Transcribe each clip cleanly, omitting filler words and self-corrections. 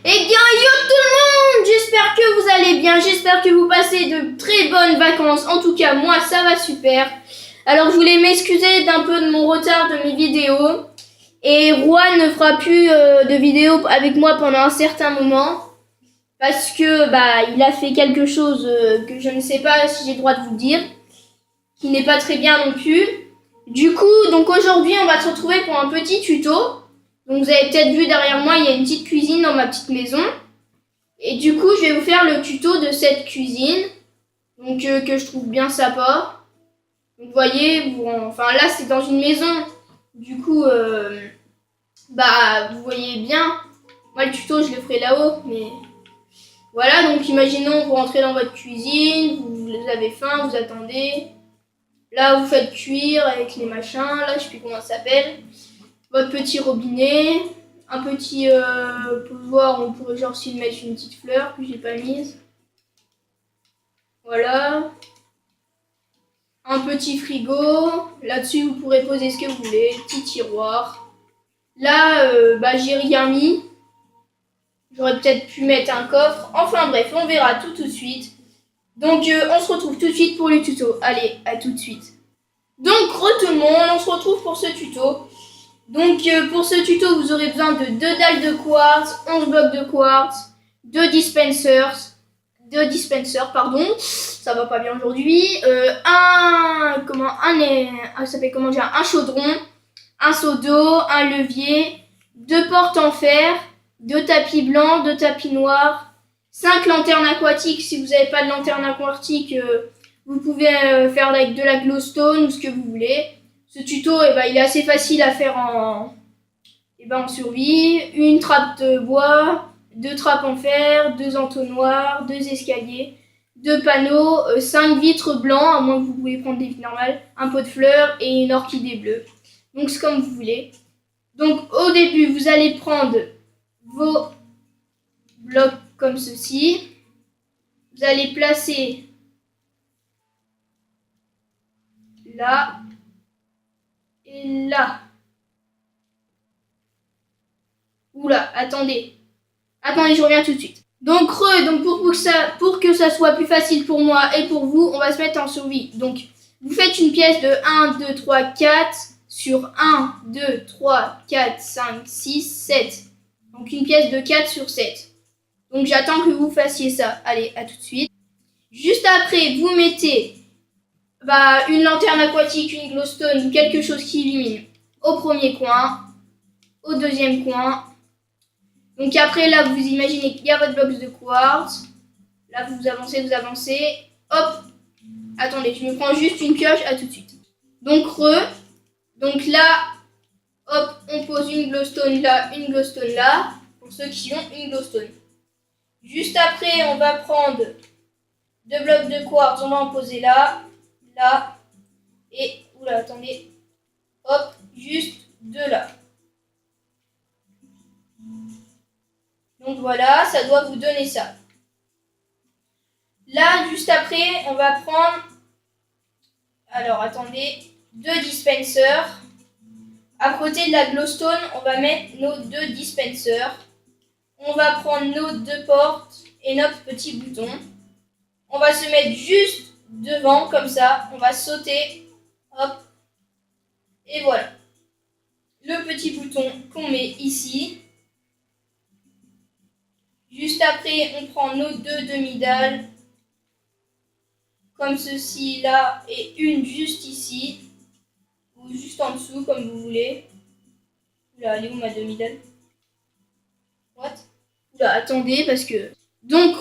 Eh bien, yo tout le monde! J'espère que vous allez bien, j'espère que vous passez de très bonnes vacances. En tout cas, moi, ça va super. Alors, je voulais m'excuser d'un peu de mon retard de mes vidéos. Et Juan ne fera plus de vidéos avec moi pendant un certain moment. Parce que, il a fait quelque chose que je ne sais pas si j'ai le droit de vous dire. Qui n'est pas très bien non plus. Du coup, donc aujourd'hui, on va se retrouver pour un petit tuto. Donc, vous avez peut-être vu derrière moi, il y a une petite cuisine dans ma petite maison. Et du coup, je vais vous faire le tuto de cette cuisine, donc que je trouve bien sympa. Donc, vous voyez, enfin là, c'est dans une maison. Du coup, vous voyez bien. Moi, le tuto, je le ferai là-haut, mais voilà. Donc, imaginons, vous rentrez dans votre cuisine, vous avez faim, vous attendez. Là, vous faites cuire avec les machins. Là, je sais plus comment ça s'appelle. Votre petit robinet. Un petit pouvoir, on pourrait genre s'y mettre une petite fleur que j'ai pas mise. Voilà. Un petit frigo. Là-dessus, vous pourrez poser ce que vous voulez. Petit tiroir. Là, j'ai rien mis. J'aurais peut-être pu mettre un coffre. Enfin bref, on verra tout de suite. Donc, on se retrouve tout de suite pour le tuto. Allez, à tout de suite. Donc, tout le monde, on se retrouve pour ce tuto. Donc, pour ce tuto, vous aurez besoin de 2 dalles de quartz, 11 blocs de quartz, 2 dispensers, ça va pas bien aujourd'hui, un chaudron, un seau d'eau, un levier, 2 portes en fer, 2 tapis blancs, 2 tapis noirs, 5 lanternes aquatiques. Si vous n'avez pas de lanterne aquatique, vous pouvez faire avec de la glowstone ou ce que vous voulez. Ce tuto, il est assez facile à faire en survie. Une trappe de bois, 2 trappes en fer, 2 entonnoirs, 2 escaliers, 2 panneaux, 5 vitres blancs, à moins que vous pouvez prendre des vitres normales, un pot de fleurs et une orchidée bleue. Donc c'est comme vous voulez. Donc au début, vous allez prendre vos blocs comme ceci. Vous allez placer là et là. Oula, attendez, je reviens tout de suite. Donc pour que ça soit plus facile pour moi et pour vous, on va se mettre en survie. Donc vous faites une pièce de 1, 2, 3, 4 sur 1, 2, 3, 4, 5, 6, 7. Donc une pièce de 4 sur 7. Donc j'attends que vous fassiez ça. Allez, à tout de suite. Juste après, vous mettez une lanterne aquatique, une glowstone ou quelque chose qui illumine au premier coin, au deuxième coin. Donc après, là, vous imaginez qu'il y a votre bloc de quartz. Là, vous avancez. Hop. Attendez, je me prends juste une pioche. À tout de suite. Donc, Donc là, hop, on pose une glowstone là, une glowstone là. Pour ceux qui ont une glowstone. Juste après, on va prendre 2 blocs de quartz. On va en poser là, là. Et, oula, attendez. Hop, juste 2 là. Donc voilà, ça doit vous donner ça. Là, juste après, on va prendre, alors attendez, 2 dispensers. À côté de la glowstone, on va mettre nos 2 dispensers. On va prendre nos 2 portes et notre petit bouton. On va se mettre juste devant, comme ça. On va sauter, hop, et voilà. Le petit bouton qu'on met ici. Juste après, on prend nos 2 demi-dalles, comme ceci là, et une juste ici, ou juste en dessous, comme vous voulez. Oula, elle est où ma demi-dalle? What? Oula, attendez, parce que... Donc,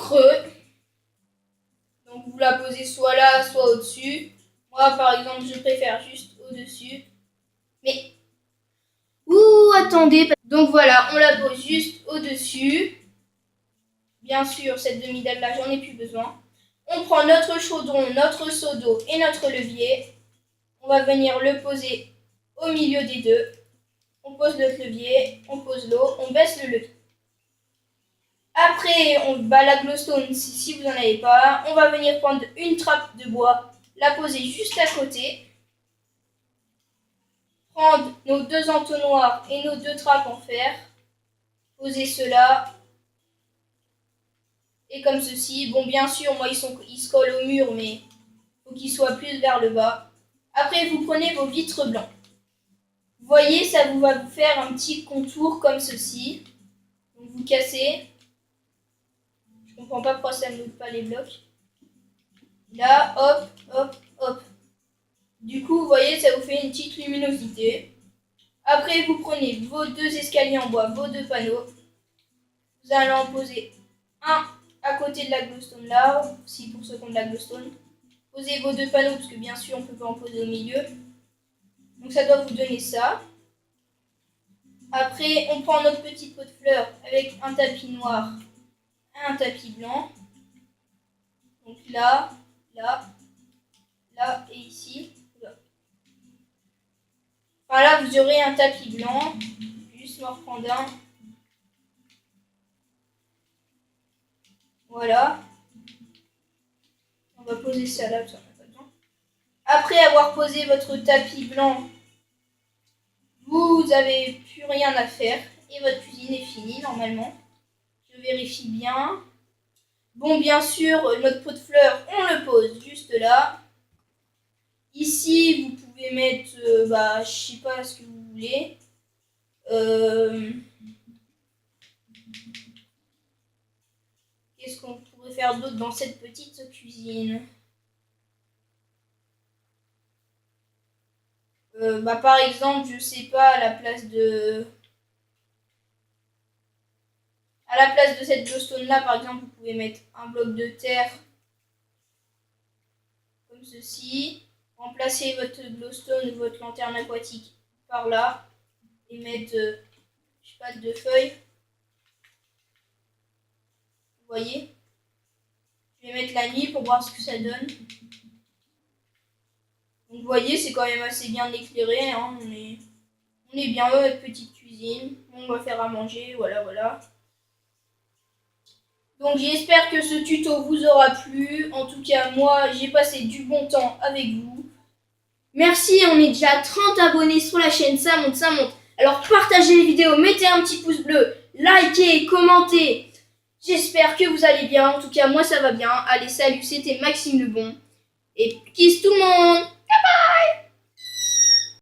Donc, vous la posez soit là, soit au-dessus. Moi, par exemple, je préfère juste au-dessus. Mais... Ouh, attendez. Donc, voilà, on la pose juste au-dessus. Bien sûr, cette demi-dalle-là, j'en ai plus besoin. On prend notre chaudron, notre seau d'eau et notre levier. On va venir le poser au milieu des deux. On pose notre levier, on pose l'eau, on baisse le levier. Après, la glowstone, si vous n'en avez pas, on va venir prendre une trappe de bois, la poser juste à côté. Prendre nos 2 entonnoirs et nos 2 trappes en fer. Poser cela. Et comme ceci. Bon, bien sûr, moi, ils se collent au mur, mais il faut qu'ils soient plus vers le bas. Après, vous prenez vos vitres blancs. Vous voyez, ça va vous faire un petit contour comme ceci. Donc, vous cassez. Je comprends pas pourquoi ça ne m'ouvre pas les blocs. Là, hop, hop, hop. Du coup, vous voyez, ça vous fait une petite luminosité. Après, vous prenez vos deux escaliers en bois, vos deux panneaux. Vous allez en poser un à côté de la glowstone là, si pour ceux qui ont de la glowstone. Posez vos deux panneaux, parce que bien sûr, on ne peut pas en poser au milieu. Donc ça doit vous donner ça. Après, on prend notre petit pot de fleurs avec un tapis noir et un tapis blanc. Donc là, là, là et ici. Là. Enfin là, vous aurez un tapis blanc. Juste m'en reprendre un. Voilà. On va poser ça là, parce qu'on n'a pas besoin. Après avoir posé votre tapis blanc, vous n'avez plus rien à faire. Et votre cuisine est finie normalement. Je vérifie bien. Bon, bien sûr, notre pot de fleurs, on le pose juste là. Ici, vous pouvez mettre, je sais pas ce que vous voulez. Qu'est-ce qu'on pourrait faire d'autre dans cette petite cuisine? Par exemple, je sais pas, à la place de cette glowstone là, par exemple, vous pouvez mettre un bloc de terre comme ceci. Remplacez votre glowstone ou votre lanterne aquatique par là et mettre, je sais pas, 2 feuilles. Vous voyez? Je vais mettre la nuit pour voir ce que ça donne. Donc vous voyez, c'est quand même assez bien éclairé. Hein. On est bien dans notre petite cuisine. On va faire à manger, voilà, voilà. Donc j'espère que ce tuto vous aura plu. En tout cas, moi, j'ai passé du bon temps avec vous. Merci, on est déjà 30 abonnés sur la chaîne, ça monte, ça monte. Alors partagez les vidéos, mettez un petit pouce bleu, likez, commentez. J'espère que vous allez bien. En tout cas, moi, ça va bien. Allez, salut, c'était Maxime Lebon. Et kiss tout le monde!